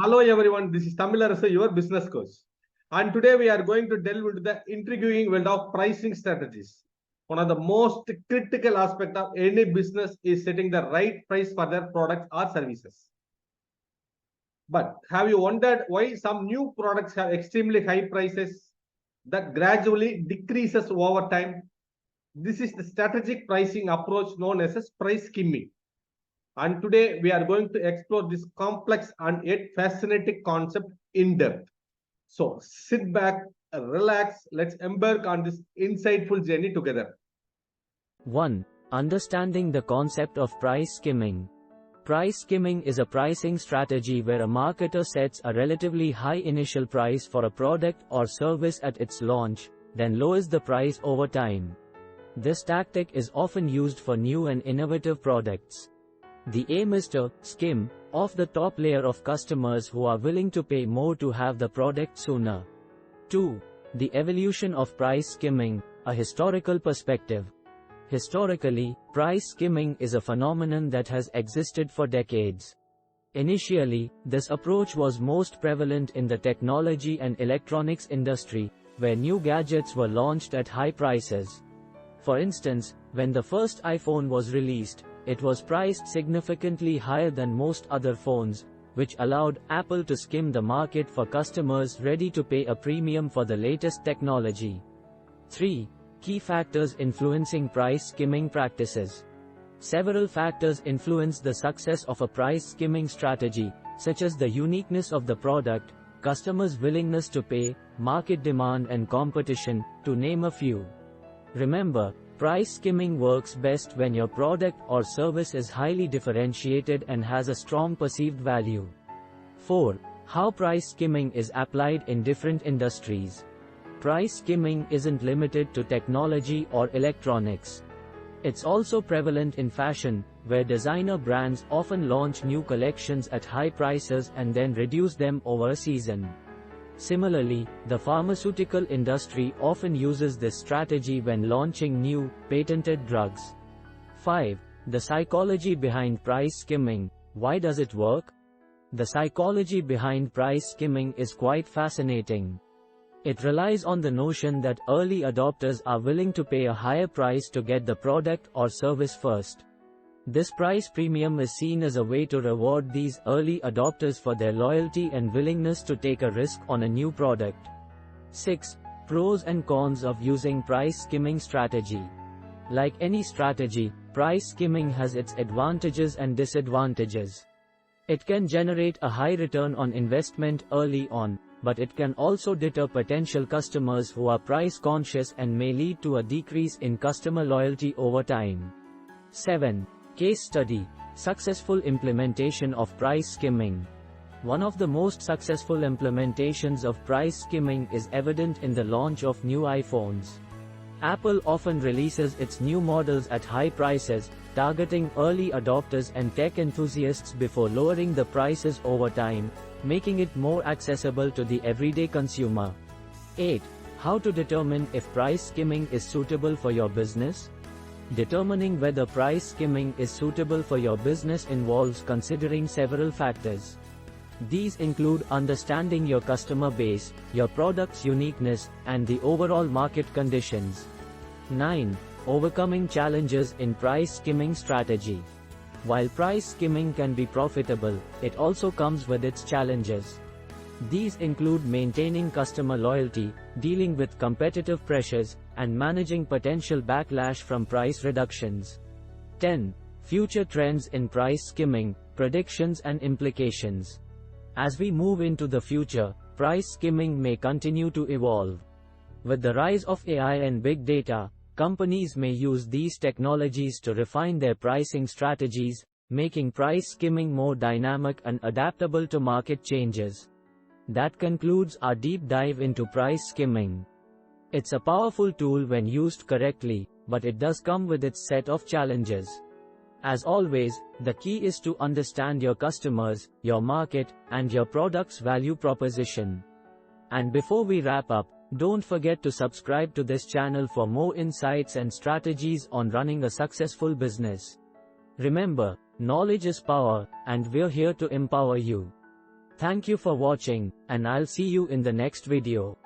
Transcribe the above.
Hello everyone, this is Thamizharasu, your business coach. And today we are going to delve into the intriguing world of pricing strategies. One of the most critical aspects of any business is setting the right price for their products or services. But have you wondered why some new products have extremely high prices that gradually decreases over time? This is the strategic pricing approach known as price skimming. And today we are going to explore this complex and yet fascinating concept in depth. So sit back, relax, let's embark on this insightful journey together. 1. Understanding the concept of price skimming. Price skimming is a pricing strategy where a marketer sets a relatively high initial price for a product or service at its launch, then lowers the price over time. This tactic is often used for new and innovative products. The aim is to skim off the top layer of customers who are willing to pay more to have the product sooner. 2. The evolution of price skimming, a historical perspective. Historically, price skimming is a phenomenon that has existed for decades. Initially, this approach was most prevalent in the technology and electronics industry, where new gadgets were launched at high prices. For instance, when the first iPhone was released, it was priced significantly higher than most other phones, which allowed Apple to skim the market for customers ready to pay a premium for the latest technology. 3. Key factors influencing price skimming practices. Several factors influence the success of a price skimming strategy, such as the uniqueness of the product, customers' willingness to pay, market demand and competition, to name a few. Remember, price skimming works best when your product or service is highly differentiated and has a strong perceived value. 4. How price skimming is applied in different industries. Price skimming isn't limited to technology or electronics. It's also prevalent in fashion, where designer brands often launch new collections at high prices and then reduce them over a season. Similarly, the pharmaceutical industry often uses this strategy when launching new, patented drugs. 5. The psychology behind price skimming. Why does it work? The psychology behind price skimming is quite fascinating. It relies on the notion that early adopters are willing to pay a higher price to get the product or service first. This price premium is seen as a way to reward these early adopters for their loyalty and willingness to take a risk on a new product. 6. Pros and cons of using price skimming strategy. Like any strategy, price skimming has its advantages and disadvantages. It can generate a high return on investment early on, but it can also deter potential customers who are price conscious and may lead to a decrease in customer loyalty over time. 7. Case study. Successful implementation of price skimming. One of the most successful implementations of price skimming is evident in the launch of new iPhones. Apple often releases its new models at high prices, targeting early adopters and tech enthusiasts before lowering the prices over time, making it more accessible to the everyday consumer. 8. How to determine if price skimming is suitable for your business? Determining whether price skimming is suitable for your business involves considering several factors. These include understanding your customer base, your product's uniqueness, and the overall market conditions. 9. Overcoming challenges in price skimming strategy. While price skimming can be profitable, it also comes with its challenges. These include maintaining customer loyalty, dealing with competitive pressures, and managing potential backlash from price reductions. 10. Future trends in price skimming, predictions and implications. As we move into the future, price skimming may continue to evolve. With the rise of AI and big data, companies may use these technologies to refine their pricing strategies, making price skimming more dynamic and adaptable to market changes. That concludes our deep dive into price skimming. It's a powerful tool when used correctly, but it does come with its set of challenges. As always, the key is to understand your customers, your market, and your product's value proposition. And before we wrap up, don't forget to subscribe to this channel for more insights and strategies on running a successful business. Remember, knowledge is power, and we're here to empower you. Thank you for watching, and I'll see you in the next video.